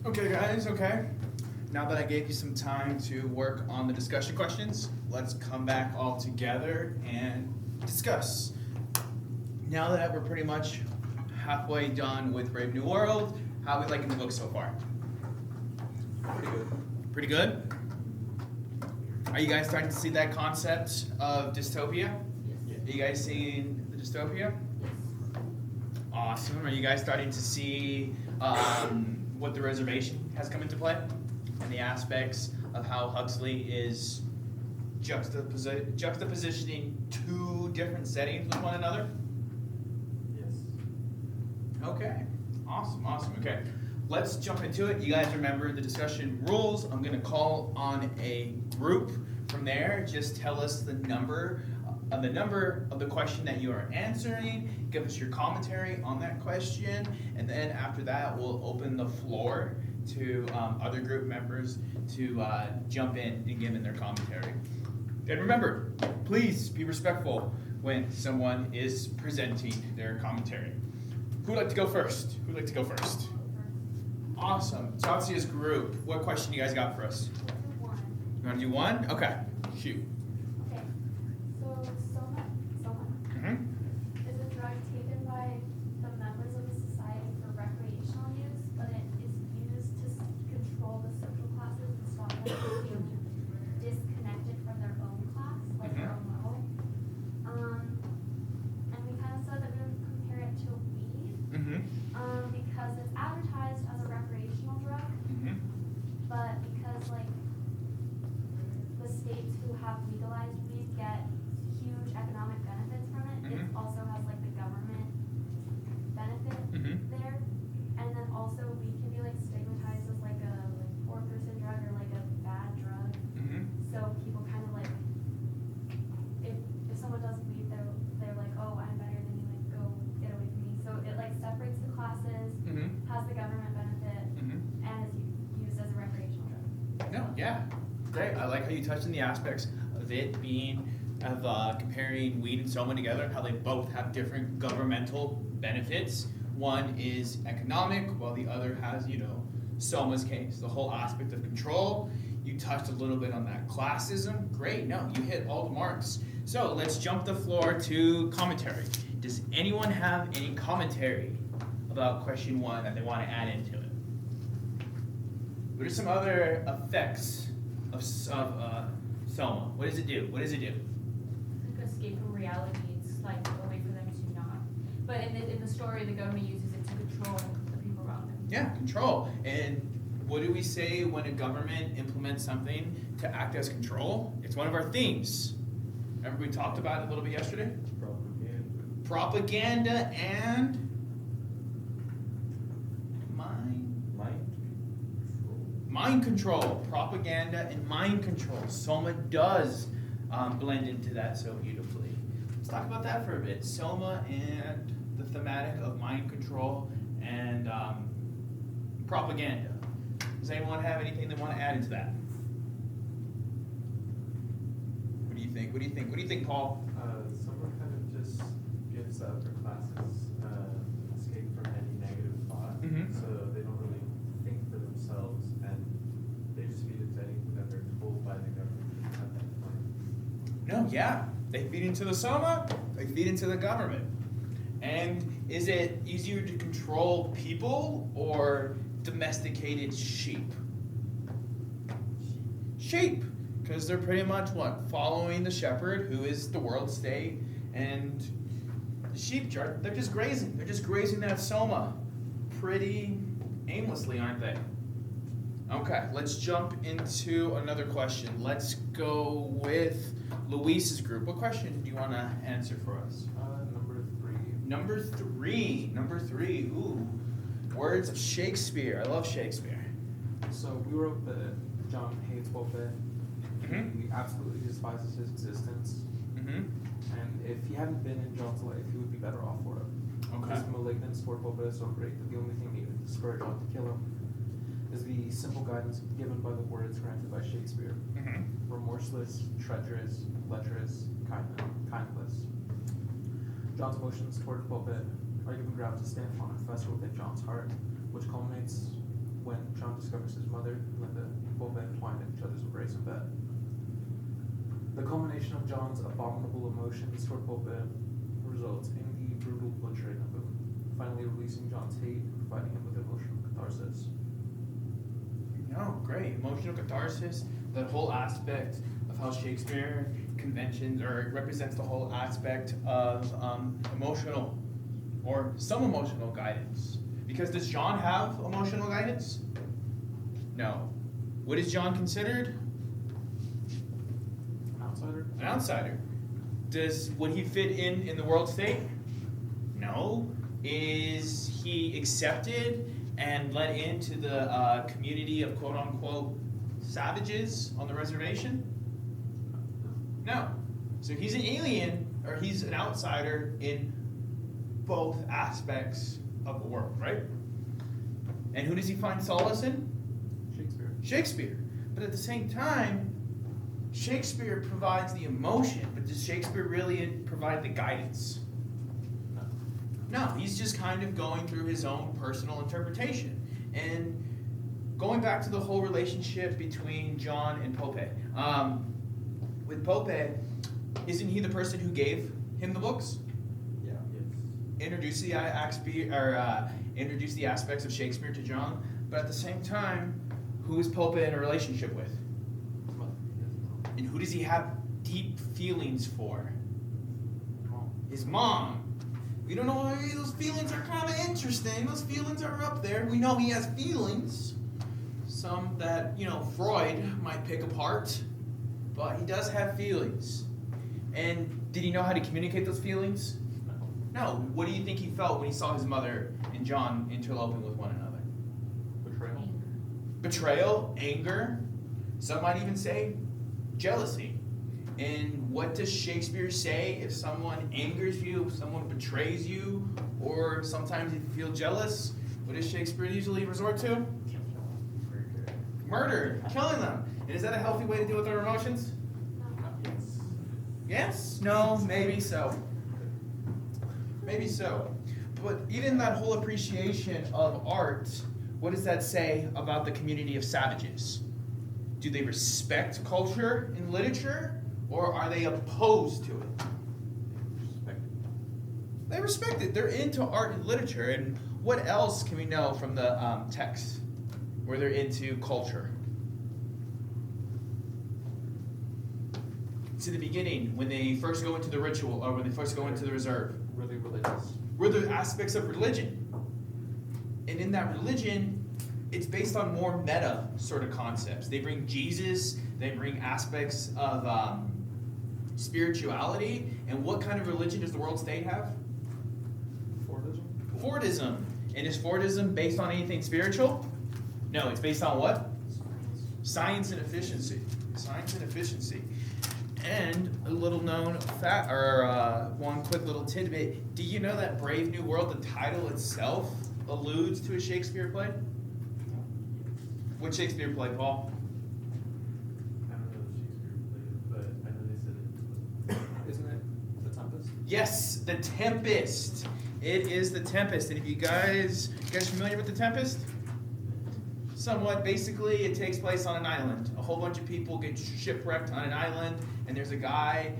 Okay, guys, okay. Now that I gave you some time to work on the discussion questions, let's come back all together and discuss. Now that we're pretty much halfway done with Brave New World, how are we liking the book so far? Pretty good. Pretty good? Are you guys starting to see that concept of dystopia? Yes. Are you guys seeing the dystopia? Yes. Awesome. Are you guys starting to see what the reservation has come into play? And the aspects of how Huxley is juxtapositioning two different settings with one another? Yes. Okay. Awesome. Okay. Let's jump into it. You guys remember the discussion rules. I'm going to call on a group. From there, just tell us the number of the question that you are answering. Give us your commentary on that question. And then after that, we'll open the floor to other group members to jump in and give in their commentary. And remember, please be respectful when someone is presenting their commentary. Who would like to go first? Awesome. Tatsia's group. What question you guys got for us? You want to do one? Okay. Shoot. Okay. So soma Mm-hmm. is a drug taken by the members of the society for recreational use, but it is used to control the social classes and stop them from feeling disconnected from their own class, like their own level. And we kind of said that we would compare it to weed, Mm-hmm. because it's advertised as a recreational drug, Mm-hmm. but because like the states who have legalized weed get huge economic benefits from it, it Mhm. also has like the government benefit Mhm. there. And then also weed can be like stigmatized as like a poor person drug or like a bad drug. Mm-hmm. So people kind of like, if someone does weed, they're like, oh, I'm better than you, like go get away from me. So it like separates the classes, Mm-hmm. has the government benefit, Mm-hmm. and is used as a recreational drug. No, yeah. Great. I like how you touched on the aspects of it being comparing weed and soma together, how they both have different governmental benefits. One is economic, while the other has, soma's case, the whole aspect of control. You touched a little bit on that classism. Great. No, you hit all the marks. So let's jump the floor to commentary. Does anyone have any commentary about question one that they want to add into it? What are some other effects of soma? What does it do? Like escape from reality. It's like a way for them to not. But in the story, the government uses it to control the people around them. Yeah, control. And what do we say when a government implements something to act as control? It's one of our themes. Remember we talked about it a little bit yesterday? Propaganda and mind control. Propaganda and mind control. Soma does blend into that so beautifully. Let's talk about that for a bit. Soma and the thematic of mind control and propaganda. Does anyone have anything they want to add into that? What do you think? What do you think, Paul? Someone kind of just gives their classes escape from any negative thought, Mhm. so they don't really think for themselves, and they just feed into anything that they're told by the government at that point. No, yeah. They feed into the soma, they feed into the government. And is it easier to control people or domesticated sheep? Sheep. Because they're pretty much what? Following the shepherd, who is the world state, and the sheep, they're just grazing. They're just grazing that soma pretty aimlessly, aren't they? Okay, let's jump into another question. Let's go with Luis's group. What question do you want to answer for us? Number three. Ooh, words of Shakespeare. I love Shakespeare. So we wrote that John hates Pope. Mhm. He absolutely despises his existence. Mm-hmm. And if he hadn't been in John's life, he would be better off for it. Okay. His malignance toward Pope is so great that the only thing needed to spur John to kill him is the simple guidance given by the words granted by Shakespeare. Mm-hmm. Remorseless, treacherous, lecherous, kindless. John's emotions toward Pope are given ground to stand upon and fester within John's heart, which culminates when John discovers his mother, Linda, and Pope entwined in each other's embrace in bed. The culmination of John's abominable emotions toward Pope results in the brutal butchering of him, finally releasing John's hate and providing him with emotional catharsis. No, great. Emotional catharsis, that whole aspect of how Shakespeare conventions or represents the whole aspect of emotional or some emotional guidance. Because does John have emotional guidance? No. What is John considered? An outsider? An outsider. Would he fit in the world state? No. Is he accepted and let into the community of quote unquote savages on the reservation? No. So he's an alien, or he's an outsider in both aspects of the world, right? And who does he find solace in? Shakespeare. Shakespeare. But at the same time, Shakespeare provides the emotion, but does Shakespeare really provide the guidance? No. No, he's just kind of going through his own personal interpretation. And going back to the whole relationship between John and Pope, with Pope, isn't he the person who gave him the books? Yeah. Yes. Introduced the aspects of Shakespeare to John, but at the same time, who is Pope in a relationship with? His mother. And who does he have deep feelings for? Mom. His mom. We don't know why those feelings are kind of interesting. Those feelings are up there. We know he has feelings. Some that, Freud might pick apart. But he does have feelings. And did he know how to communicate those feelings? No. What do you think he felt when he saw his mother and John interloping with one another? Betrayal. Betrayal, anger, some might even say jealousy. And what does Shakespeare say if someone angers you, if someone betrays you, or sometimes if you feel jealous? What does Shakespeare usually resort to? Murder, killing them. And is that a healthy way to deal with our emotions? Yes. Yes? No? Maybe so. Maybe so. But even that whole appreciation of art, what does that say about the community of savages? Do they respect culture and literature, or are they opposed to it? They respect it. They're into art and literature. And what else can we know from the text where they're into culture? To the beginning, when they first go into the ritual, or when they first go into the reserve. Really religious. Were there aspects of religion? And in that religion, it's based on more meta sort of concepts. They bring Jesus, they bring aspects of spirituality. And what kind of religion does the world state have? Fordism. Fordism. And is Fordism based on anything spiritual? No, it's based on what? Science and efficiency. Science and efficiency. And a little known one quick little tidbit. Do you know that Brave New World, the title itself, alludes to a Shakespeare play? What Shakespeare play, Paul? I don't know the Shakespeare play, but I know they said it. Isn't it The Tempest? Yes, The Tempest. It is The Tempest. And if you guys familiar with The Tempest? Somewhat. Basically, it takes place on an island. A whole bunch of people get shipwrecked on an island, and there's a guy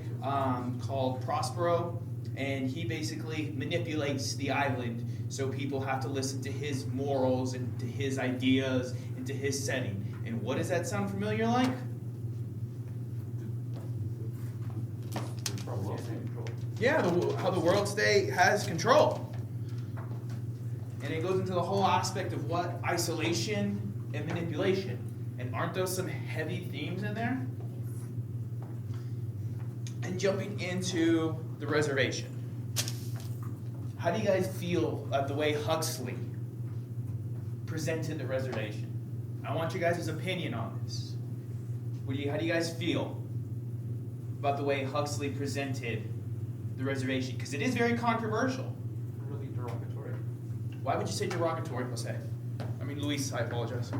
called Prospero, and he basically manipulates the island so people have to listen to his morals and to his ideas and to his setting. And what does that sound familiar like? Probably control. Yeah, how the world state has control. And it goes into the whole aspect of what? Isolation and manipulation. And aren't those some heavy themes in there? And jumping into the reservation. How do you guys feel about the way Huxley presented the reservation? I want you guys' opinion on this. How do you guys feel about the way Huxley presented the reservation? Because it is very controversial. Really derogatory. Why would you say derogatory, Jose? I mean, Luis, I apologize.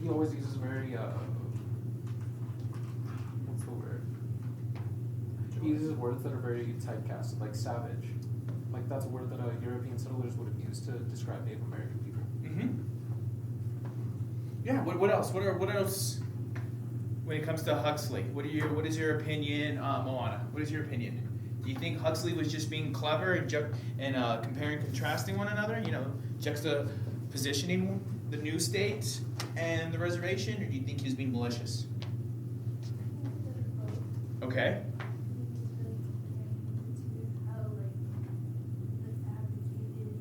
He always uses very, what's the word? He uses words that are very typecasted, like savage. Like that's a word that European settlers would have used to describe Native American people. Yeah. What else? What else? When it comes to Huxley, what is your opinion, Moana? What is your opinion? Do you think Huxley was just being clever and comparing, contrasting one another? You know, juxtapositioning the new state and the reservation, or do you think he was being malicious? Okay. How like the fabricated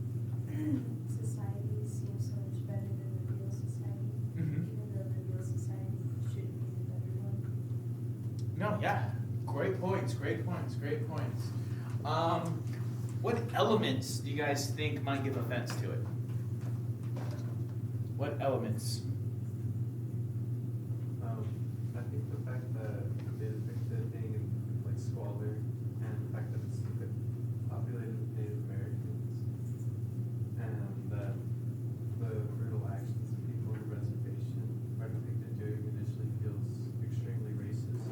society seems so much better than the real society, Mm-hmm. even though the real society should be the better one. No, yeah. Great points. What elements do you guys think might give offense to it? What elements? I think the fact that they depict it being in like squalor, and the fact that it's populated with Native Americans, and that the brutal actions of people on the reservation are depicted doing initially feels extremely racist.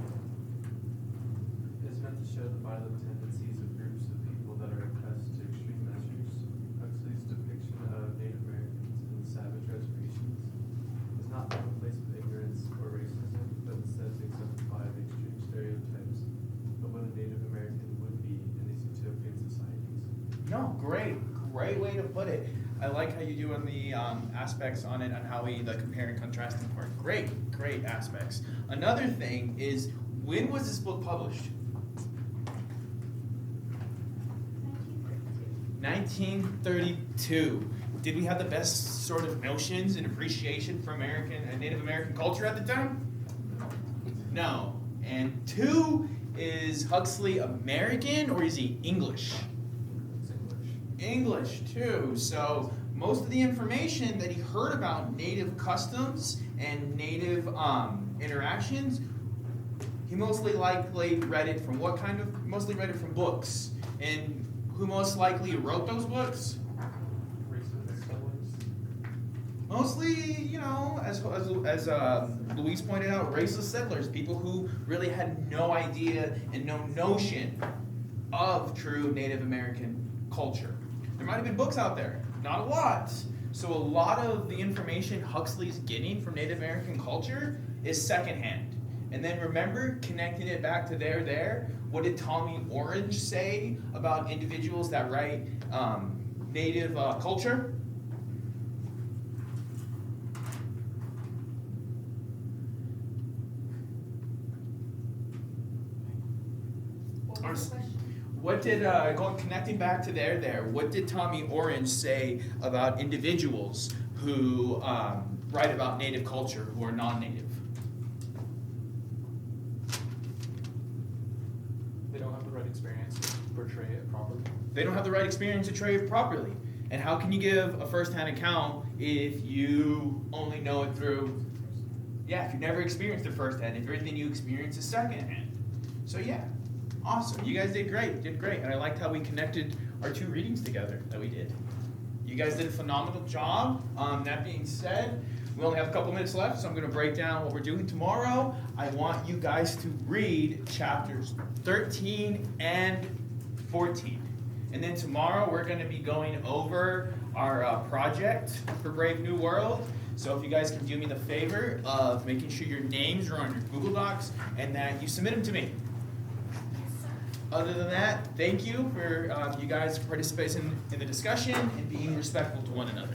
It's meant to show the violent tendencies of groups of people that are oppressed to extreme measures. Huxley's depiction of Native Americans and savage reservations is not from a place of ignorance or racism, but instead to exemplify the extreme stereotypes of what a Native American would be in these utopian societies. No, great way to put it. I like how you do on the aspects on it, on how the compare and contrasting part. Great aspects. Another thing is, when was this book published? 1932. Did we have the best sort of notions and appreciation for American and Native American culture at the time? No. And 2, is Huxley American or is he English? It's English. English too. So most of the information that he heard about Native customs and Native interactions, he mostly likely read it from what kind of? Mostly read it from books. And who most likely wrote those books? Racist settlers. Mostly, you know, as Luis pointed out, racist settlers, people who really had no idea and no notion of true Native American culture. There might have been books out there, not a lot. So a lot of the information Huxley's getting from Native American culture is secondhand. And then remember, connecting it back to there, what did Tommy Orange say about individuals that write Native culture? What was the question? What did, connecting back to there, what did Tommy Orange say about individuals who write about Native culture who are non-Native? They don't have the right experience to portray it properly. They don't have the right experience to portray it properly. And how can you give a first-hand account if you only know it through, if you never experienced it firsthand, if everything you experience is secondhand? So yeah, awesome. You guys did great, And I liked how we connected our 2 readings together that we did. You guys did a phenomenal job. That being said, we only have a couple minutes left, so I'm going to break down what we're doing tomorrow. I want you guys to read chapters 13 and 14. And then tomorrow we're going to be going over our project for Brave New World. So if you guys can do me the favor of making sure your names are on your Google Docs and that you submit them to me. Other than that, thank you for you guys participating in the discussion and being respectful to one another.